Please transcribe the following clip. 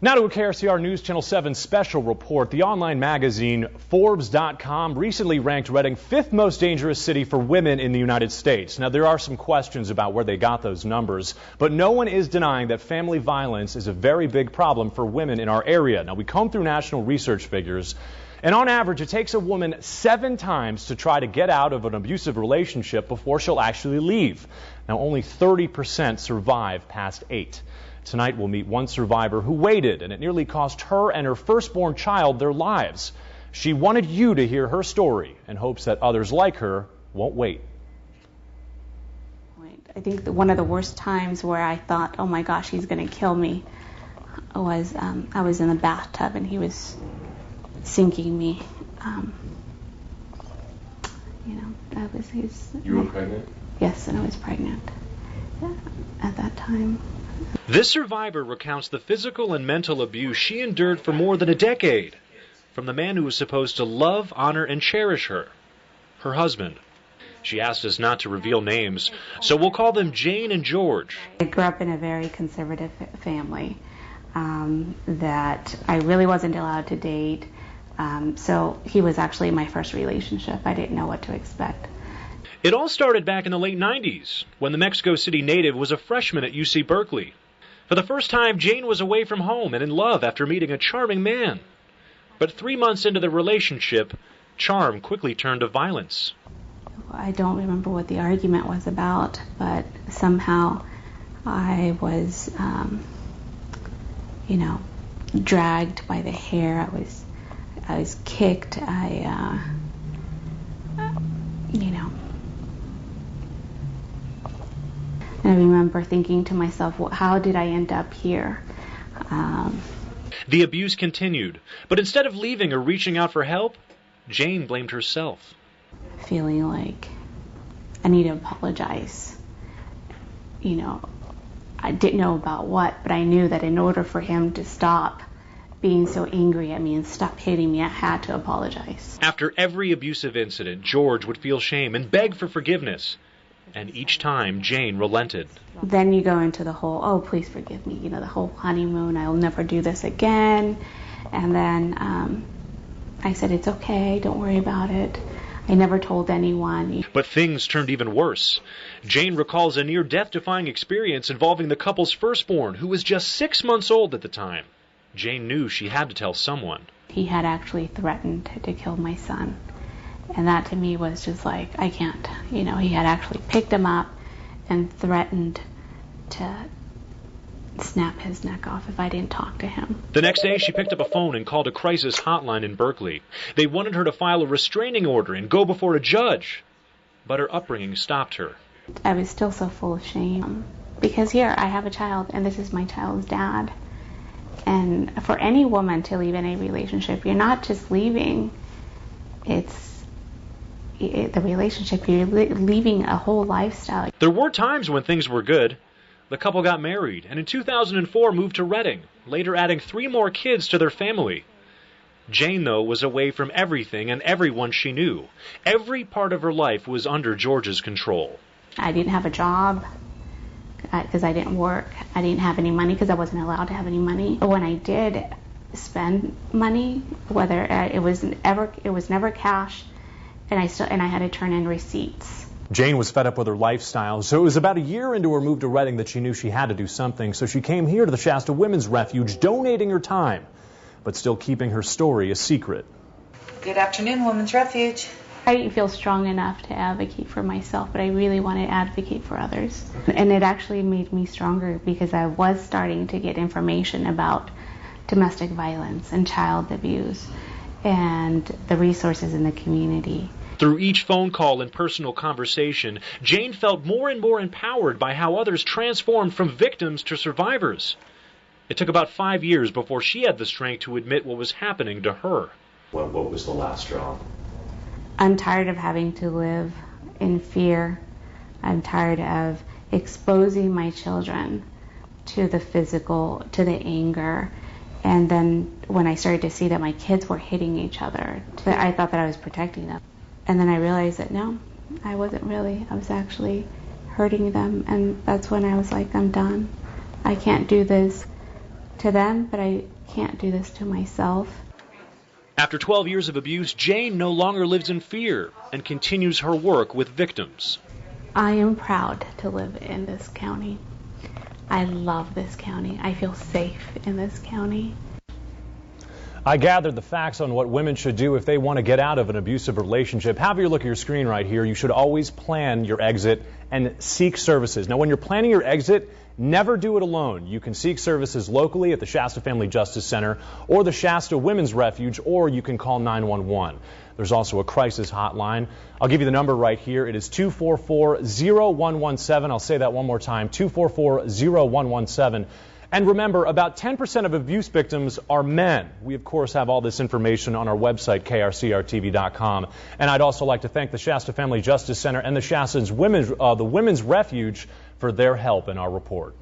Now to a KRCR News Channel 7 special report. The online magazine Forbes.com recently ranked Reading 5th most dangerous city for women in the United States. Now there are some questions about where they got those numbers, but no one is denying that family violence is a very big problem for women in our area. Now we comb through national research figures, and on average it takes a woman 7 times to try to get out of an abusive relationship before she'll actually leave. Now only 30% survive past 8. Tonight we'll meet one survivor who waited, and it nearly cost her and her firstborn child their lives. She wanted you to hear her story and hopes that others like her won't wait. I think that one of the worst times where I thought, oh my gosh, he's going to kill me, was I was in the bathtub and he was sinking me. You were pregnant? Yes, and I was pregnant at that time. This survivor recounts the physical and mental abuse she endured for more than a decade from the man who was supposed to love, honor, and cherish her, her husband. She asked us not to reveal names, so we'll call them Jane and George. I grew up in a very conservative family that I really wasn't allowed to date, so he was actually my first relationship. I didn't know what to expect. It all started back in the late 90s, when the Mexico City native was a freshman at UC Berkeley. For the first time, Jane was away from home and in love after meeting a charming man. But 3 months into the relationship, charm quickly turned to violence. I don't remember what the argument was about, but somehow I was, dragged by the hair. I was kicked. And I remember thinking to myself, well, how did I end up here? The abuse continued, but instead of leaving or reaching out for help, Jane blamed herself. Feeling like I need to apologize. I didn't know about what, but I knew that in order for him to stop being so angry at me and stop hitting me, I had to apologize. After every abusive incident, George would feel shame and beg for forgiveness. And each time, Jane relented. Then you go into the whole, oh, please forgive me, the whole honeymoon, I'll never do this again. And then I said, it's okay, don't worry about it. I never told anyone. But things turned even worse. Jane recalls a near-death-defying experience involving the couple's firstborn, who was just 6 months old at the time. Jane knew she had to tell someone. He had actually threatened to kill my son. And that to me was just like, I can't. He had actually picked him up and threatened to snap his neck off if I didn't talk to him. The next day, she picked up a phone and called a crisis hotline in Berkeley. They wanted her to file a restraining order and go before a judge. But her upbringing stopped her. I was still so full of shame. Because here, I have a child, and this is my child's dad. And for any woman to leave in a relationship, you're not just leaving. It's the relationship, you're leaving a whole lifestyle. There were times when things were good. The couple got married and in 2004 moved to Reading, later adding 3 more kids to their family. Jane, though, was away from everything and everyone she knew. Every part of her life was under George's control. I didn't have a job because I didn't work. I didn't have any money because I wasn't allowed to have any money. When I did spend money, whether it was never cash, and I had to turn in receipts. Jane was fed up with her lifestyle, so it was about a year into her move to Reading that she knew she had to do something. So she came here to the Shasta Women's Refuge, donating her time, but still keeping her story a secret. Good afternoon, Women's Refuge. I didn't feel strong enough to advocate for myself, but I really wanted to advocate for others. And it actually made me stronger because I was starting to get information about domestic violence and child abuse and the resources in the community. Through each phone call and personal conversation, Jane felt more and more empowered by how others transformed from victims to survivors. It took about 5 years before she had the strength to admit what was happening to her. What was the last straw? I'm tired of having to live in fear. I'm tired of exposing my children to the physical, to the anger. And then when I started to see that my kids were hitting each other, I thought that I was protecting them. And then I realized that no, I wasn't really. I was actually hurting them. And that's when I was like, I'm done. I can't do this. to them, but I can't do this to myself. After 12 years of abuse, Jane no longer lives in fear and continues her work with victims. I am proud to live in this county. I love this county. I feel safe in this county. I gathered the facts on what women should do if they want to get out of an abusive relationship. Have your look at your screen right here. You should always plan your exit and seek services. Now, when you're planning your exit, never do it alone. You can seek services locally at the Shasta Family Justice Center or the Shasta Women's Refuge, or you can call 911. There's also a crisis hotline. I'll give you the number right here. It is 244-0117. I'll say that one more time, 244-0117. And remember, about 10% of abuse victims are men. We, of course, have all this information on our website, krcrtv.com. And I'd also like to thank the Shasta Family Justice Center and the Shasta's Women's Refuge for their help in our report.